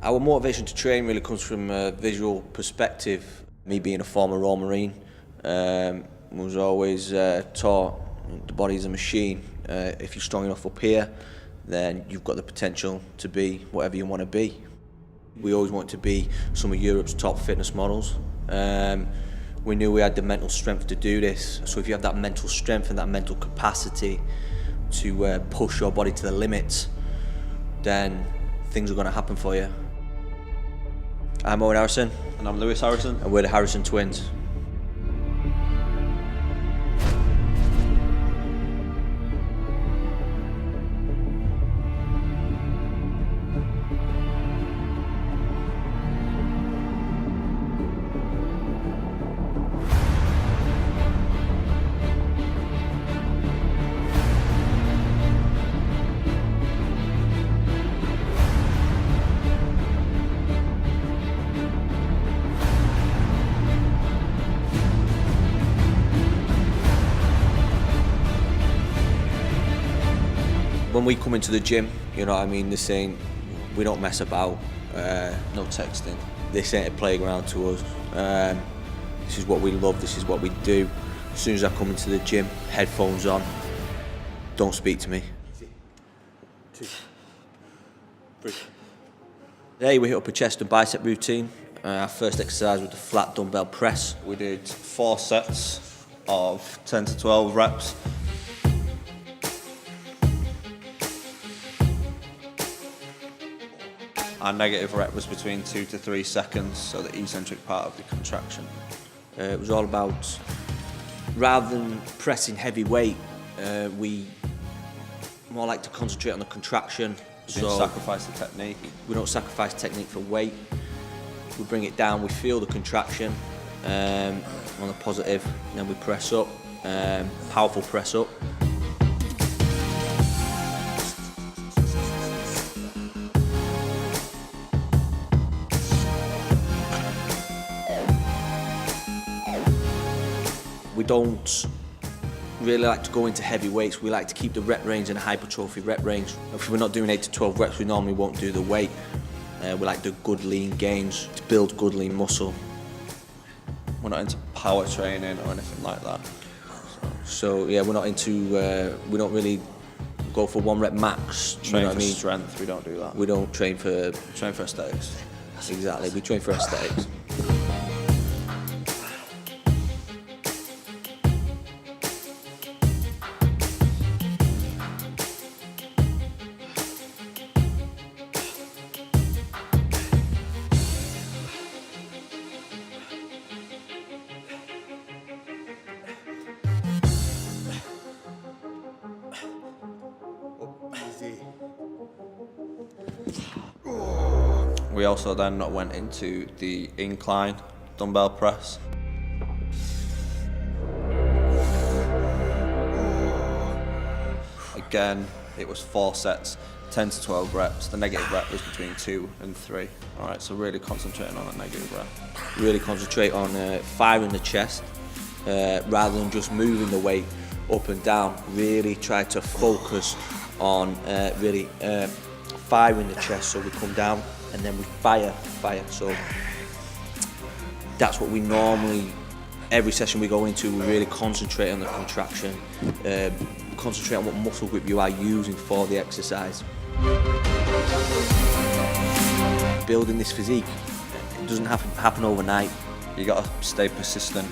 Our motivation to train really comes from a visual perspective. Me being a former Royal Marine, was always taught the body's a machine. If you're strong enough up here, then you've got the potential to be whatever you want to be. We always wanted to be some of Europe's top fitness models. We knew we had the mental strength to do this. So if you have that mental strength and that mental capacity to push your body to the limits, then things are going to happen for you. I'm Owen Harrison. And I'm Lewis Harrison. And we're the Harrison Twins. When we come into the gym, you know what I mean, this ain't, we don't mess about, No texting. this ain't a playground to us. This is what we love, this is what we do. As soon as I come into the gym, headphones on, don't speak to me. 2, 3. Today we hit up a chest and bicep routine. Our first exercise was the flat dumbbell press. We did 4 sets of 10 to 12 reps. Our negative rep was between 2 to 3 seconds, so the eccentric part of the contraction. It was all about, rather than pressing heavy weight, we more like to concentrate on the contraction. We didn't sacrifice the technique. We don't sacrifice technique for weight. We bring it down, we feel the contraction on the positive, and then we press up, powerful press up. We don't really like to go into heavy weights. We like to keep the rep range in a hypertrophy rep range. If we're not doing 8 to 12 reps, we normally won't do the weight. We like the good lean gains to build good lean muscle. We're not into power training or anything like that. So yeah, we're not into, we don't really go for 1 rep max. Train for strength, we don't do that. We don't train for... We train for aesthetics. Exactly, we train for aesthetics. We also then went into the incline dumbbell press. Again, it was 4 sets, 10 to 12 reps. The negative rep was between 2 and 3. All right, so really concentrating on a negative rep. Really concentrate on firing the chest rather than just moving the weight up and down. Really try to focus on really firing the chest, so we come down and then we fire. So that's what we normally, every session we go into, we really concentrate on the contraction, concentrate on what muscle group you are using for the exercise. Building this physique, it doesn't happen overnight. You got to stay persistent.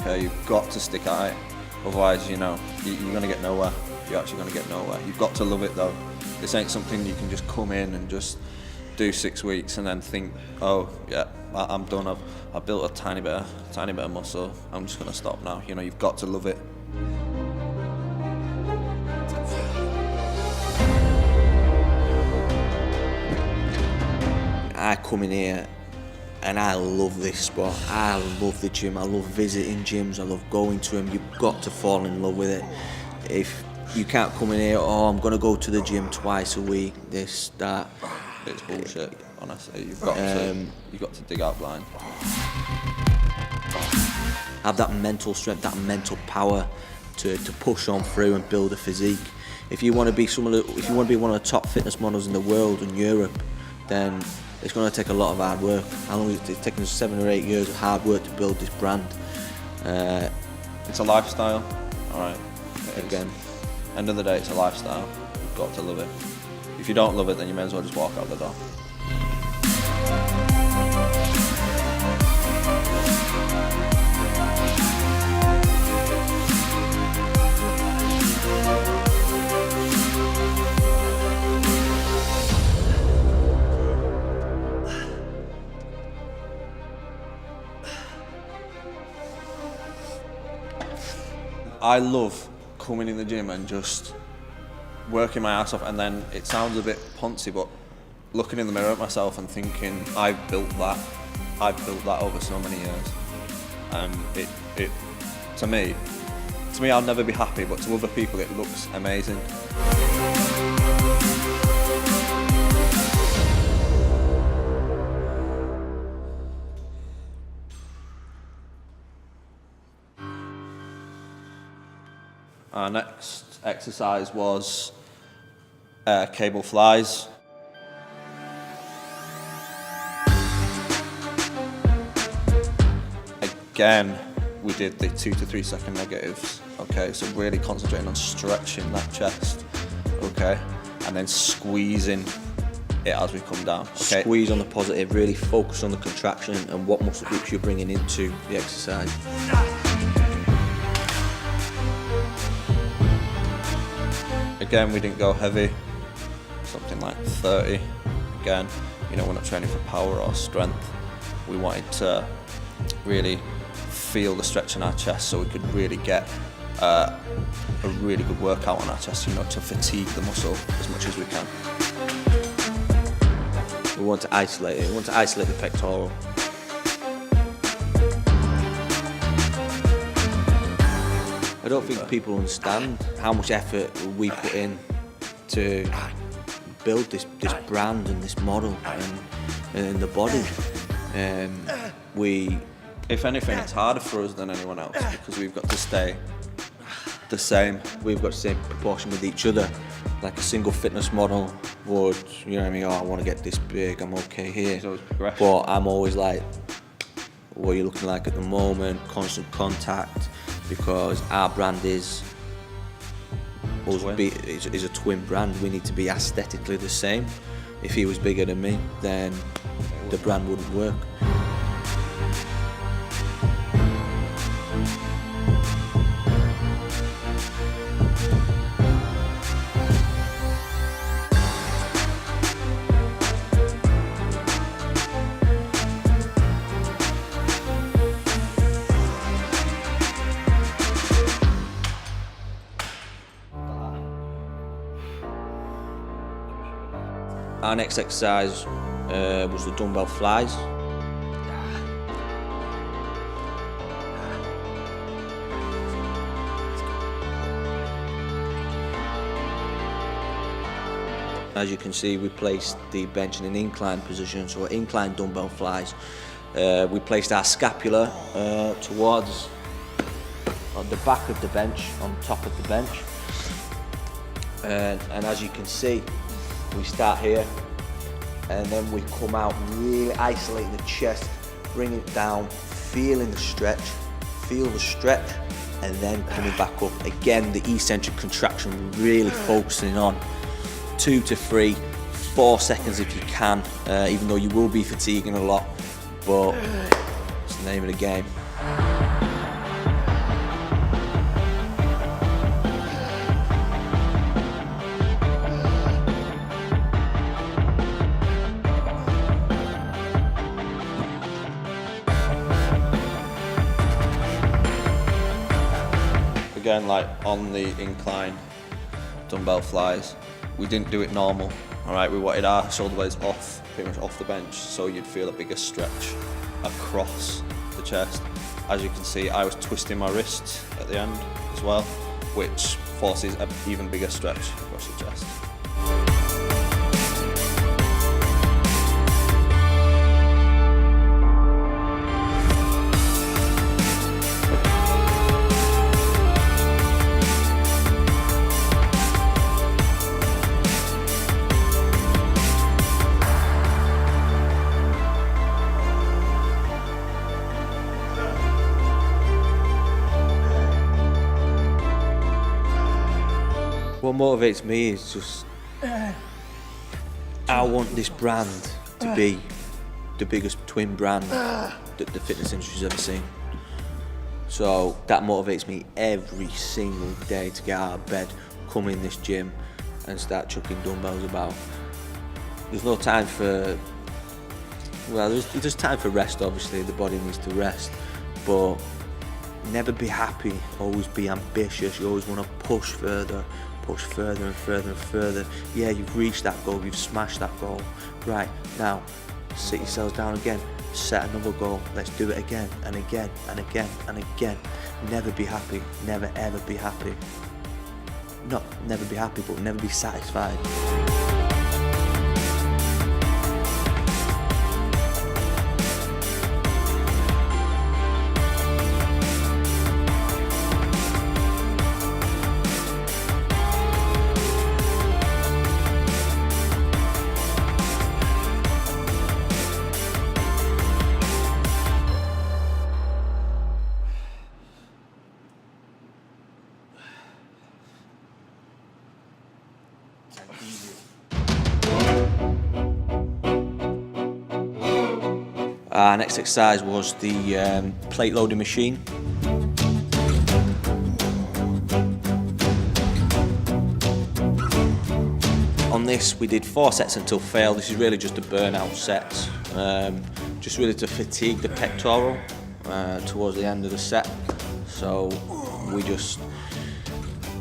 Okay, you've got to stick at it. Otherwise, you know, you're going to get nowhere. You're actually going to get nowhere. You've got to love it though. This ain't something you can just come in and just do 6 weeks and then think, oh yeah, I'm done. I've built a tiny bit of muscle. I'm just going to stop now. You know, you've got to love it. I come in here and I love this spot. I love the gym. I love visiting gyms. I love going to them. You've got to fall in love with it. If you can't come in here, oh, I'm going to go to the gym twice a week, this, that. It's bullshit, honestly. You've got to dig out blind. Have that mental strength, that mental power to push on through and build a physique. If you want to be one of the top fitness models in the world in Europe, then it's going to take a lot of hard work. How long is it? It's taken us 7 or 8 years of hard work to build this brand. It's a lifestyle, all right. Again, end of the day, it's a lifestyle. You've got to love it. If you don't love it, then you may as well just walk out the door. I love coming in the gym and just working my ass off, and then it sounds a bit poncy, but looking in the mirror at myself and thinking, I've built that over so many years, and it to me I'll never be happy, but to other people it looks amazing. Our next exercise was cable flies. Again, we did the 2 to 3 second negatives. Okay, so really concentrating on stretching that chest. Okay, and then squeezing it as we come down. Okay? Squeeze on the positive. Really focus on the contraction and what muscle groups you're bringing into the exercise. Again, we didn't go heavy, something like 30. Again, we're not training for power or strength. We wanted to really feel the stretch in our chest so we could really get a really good workout on our chest, to fatigue the muscle as much as we can. We want to isolate it. We want to isolate the pectoral. I don't think people understand how much effort we put in to build this brand and this model and the body. If anything, it's harder for us than anyone else because we've got to stay the same. We've got the same proportion with each other. Like a single fitness model would, Oh, I want to get this big, I'm okay here. But I'm always like, what you're looking like at the moment, constant contact, because our brand is a twin brand. We need to be aesthetically the same. If he was bigger than me, then the brand wouldn't work. Our next exercise was the dumbbell flies. As you can see, we placed the bench in an incline position, so incline dumbbell flies. We placed our scapula towards on the back of the bench, on top of the bench. And as you can see, we start here and then we come out, really isolating the chest, bringing it down, feeling the stretch, and then coming back up. Again, the eccentric contraction, really focusing on 2 to 3, 4 seconds if you can, even though you will be fatiguing a lot, but it's the name of the game. Again, like on the incline dumbbell flies, we didn't do it normal. All right, we wanted our shoulder blades off, pretty much off the bench, so you'd feel a bigger stretch across the chest. As you can see, I was twisting my wrists at the end as well, which forces an even bigger stretch across the chest. What motivates me is just, I want this brand to be the biggest twin brand that the fitness industry's ever seen. So that motivates me every single day to get out of bed, come in this gym and start chucking dumbbells about. There's no time for, well, there's time for rest, obviously, the body needs to rest, but never be happy, always be ambitious. You always want to push further and further and further. Yeah, you've reached that goal, you've smashed that goal. Right, now, sit yourselves down again, set another goal, let's do it again and again and again and again. Never be happy, never ever be happy. Not never be happy, but never be satisfied. Our next exercise was the plate loading machine. On this we did 4 sets until fail. This is really just a burnout set, just really to fatigue the pectoral towards the end of the set. So we just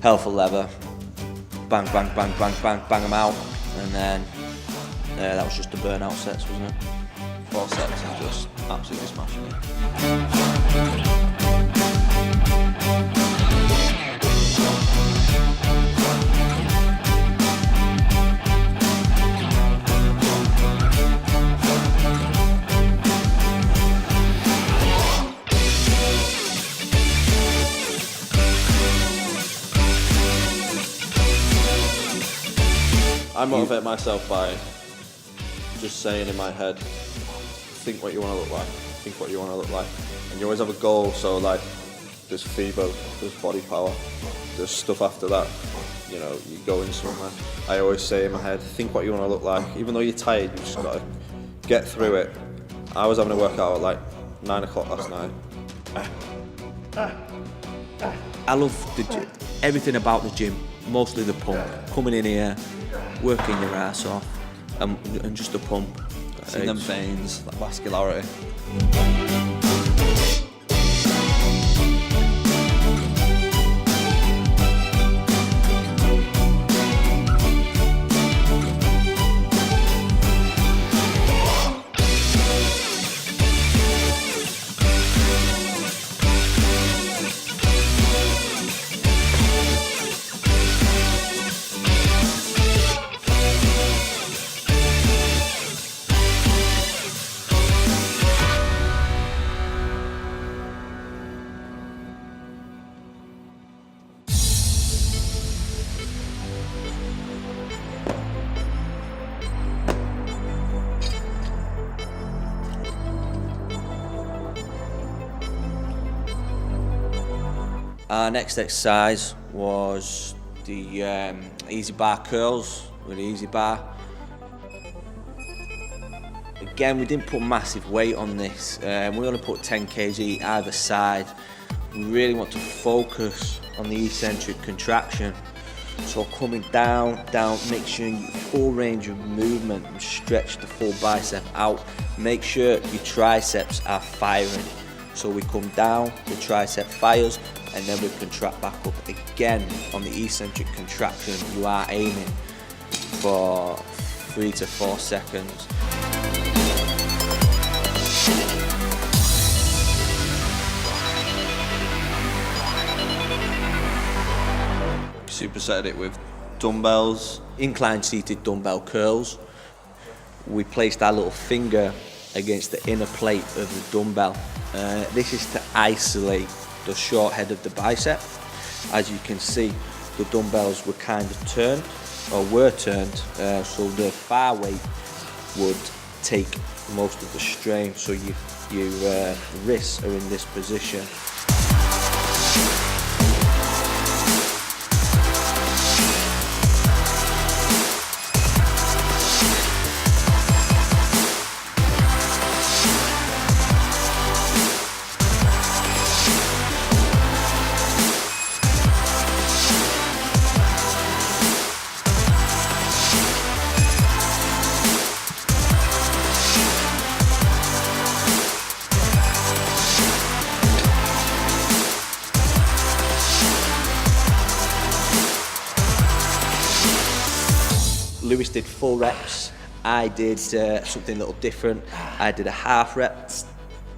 held for lever, bang, bang, bang, bang, bang, bang them out, and then that was just the burnout sets, wasn't it? 4 sets and just absolutely smashing it. I motivate myself by just saying in my head, think what you want to look like, think what you want to look like. And you always have a goal, so like, there's FIBO, there's body power, there's stuff after that, you know, you go in somewhere. I always say in my head, think what you want to look like. Even though you're tired, you just got to get through it. I was having a workout at like 9 o'clock last night. I love everything about the gym, mostly the pump. Coming in here, working your ass off, and just the pump. See them veins, that vascularity. Our next exercise was the easy bar curls with the easy bar. Again, we didn't put massive weight on this. We only put 10 kg either side. We really want to focus on the eccentric contraction. So coming down, make sure you full range of movement and stretch the full bicep out. Make sure your triceps are firing. So we come down, the tricep fires, and then we contract back up again. On the eccentric contraction, you are aiming for 3 to 4 seconds. Supersetted it with dumbbells. Incline seated dumbbell curls. We placed our little finger against the inner plate of the dumbbell. This is to isolate the short head of the bicep. As you can see, the dumbbells were kind of turned, or were turned, so the far weight would take most of the strain, so your wrists are in this position. did full reps. I did something a little different. I did a half rep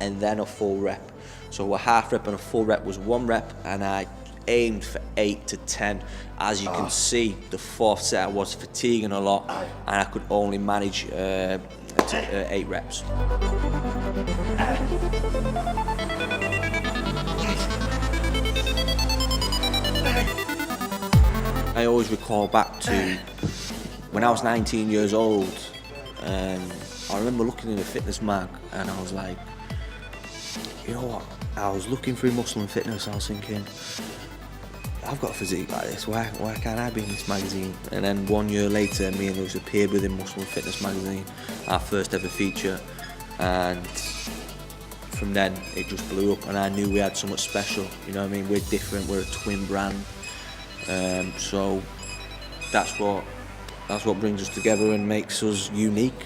and then a full rep. So a half rep and a full rep was 1 rep, and I aimed for 8 to 10. As you can see, the 4th set I was fatiguing a lot, and I could only manage 8 reps. I always recall back to when I was 19 years old, and I remember looking in a fitness mag, and I was like, you know what? I was looking through Muscle and Fitness, and I was thinking, I've got a physique like this, why can't I be in this magazine? And then 1 year later, me and Lewis appeared within Muscle and Fitness magazine, our first ever feature, and from then it just blew up, and I knew we had something special, you know what I mean? We're different, we're a twin brand, so that's what brings us together and makes us unique.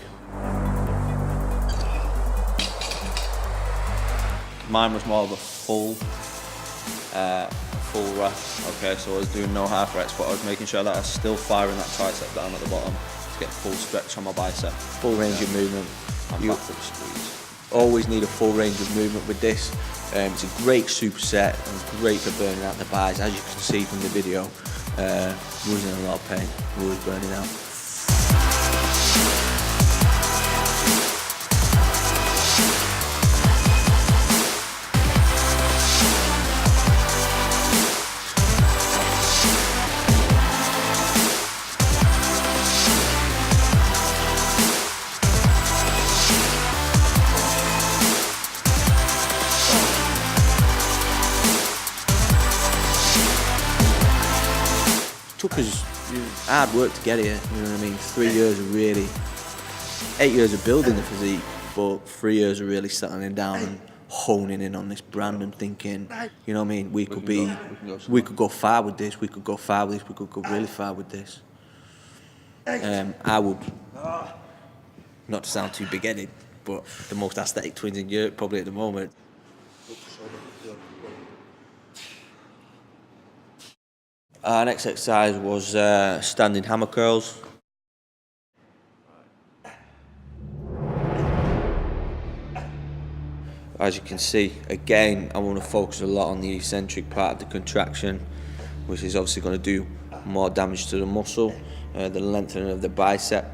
Mine was more of a full rep, okay, so I was doing no half reps, but I was making sure that I was still firing that tricep down at the bottom to get full stretch on my bicep. Full range of movement. And back foot squeeze. Always need a full range of movement with this. It's a great superset and great for burning out the buys. As you can see from the video, was in a lot of pain, was burning out. Took us hard work to get here, you know what I mean? 3 years of really, 8 years of building the physique, but 3 years of really settling down and honing in on this brand and thinking, you know what I mean? We could go far with this. We could go far with this. We could go really far with this. I would, not to sound too big-headed, but the most aesthetic twins in Europe probably at the moment. Our next exercise was standing hammer curls. As you can see, again, I want to focus a lot on the eccentric part of the contraction, which is obviously going to do more damage to the muscle, the lengthening of the bicep.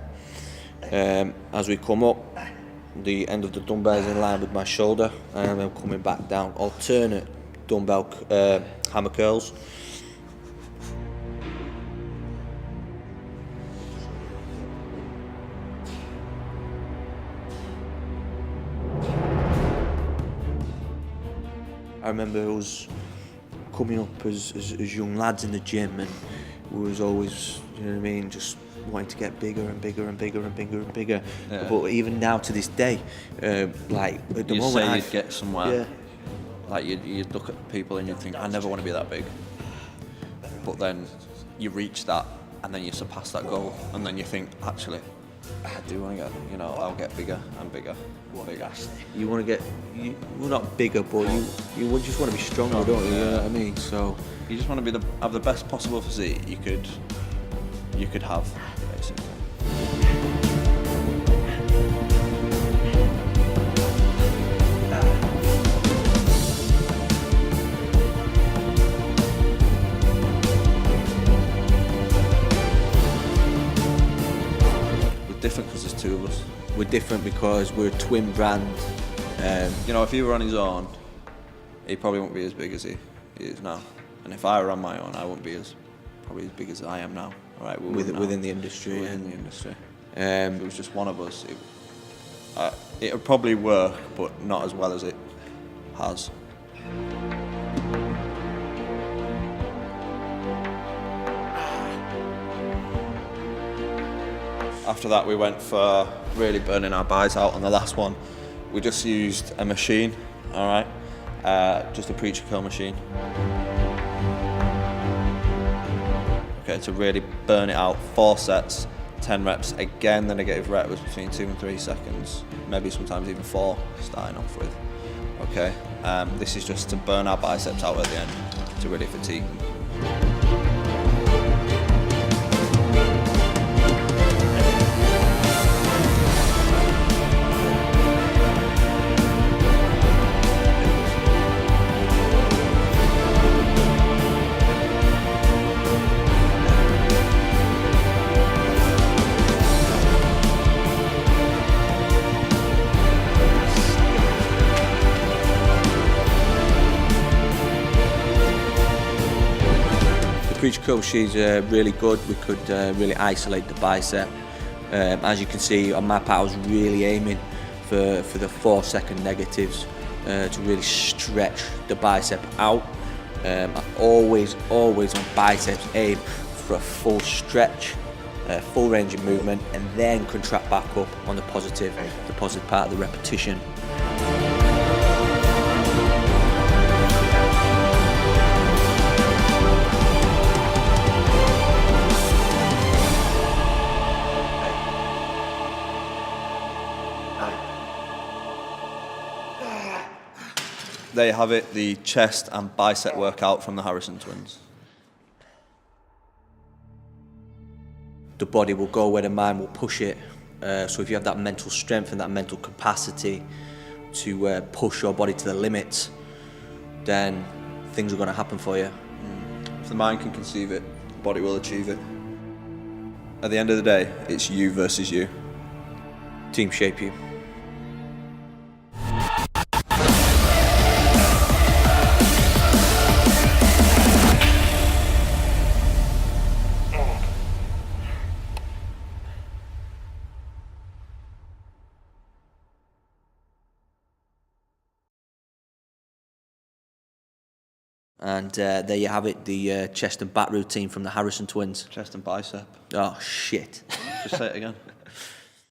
As we come up, the end of the dumbbell is in line with my shoulder, and I'm coming back down. Alternate dumbbell hammer curls. I remember us coming up as young lads in the gym, and we was always, you know what I mean, just wanting to get bigger and bigger and bigger and bigger and bigger. Yeah. But even now to this day, like at the moment, say you'd get somewhere. Yeah. Like you'd look at people and you'd think, I never want to be that big. But then you reach that, and then you surpass that goal, and then you think, actually, I do want to get, you know, I'll get bigger and bigger. Bigger. You want to get, well, not bigger, but you just want to be stronger, don't you? You know what I mean? So you just want to be have the best possible physique you could have, basically. We're different because there's 2 of us. We're different because we're a twin brand. You know, if he were on his own, he probably wouldn't be as big as he is now. And if I were on my own, I wouldn't be probably as big as I am now. All right, within the industry. Within the industry. If it was just one of us, it would probably work, but not as well as it has. After that, we went for really burning our buys out on the last one. We just used a machine, all right, just a preacher curl machine. Okay, to really burn it out, 4 sets, 10 reps. Again, the negative rep was between 2 and 3 seconds, maybe sometimes even 4, starting off with. Okay, this is just to burn our biceps out at the end, to really fatigue them. Preach curl, she's really good. We could really isolate the bicep. As you can see on my part, I was really aiming for the 4-second negatives to really stretch the bicep out. I always on biceps aim for a full stretch, full range of movement, and then contract back up on the positive part of the repetition. There you have it, the chest and bicep workout from the Harrison twins. The body will go where the mind will push it. So if you have that mental strength and that mental capacity to push your body to the limits, then things are going to happen for you. If the mind can conceive it, the body will achieve it. At the end of the day, it's you versus you. Team shape you. And there you have it, the chest and back routine from the Harrison twins. Chest and bicep. Oh, shit. Just say it again.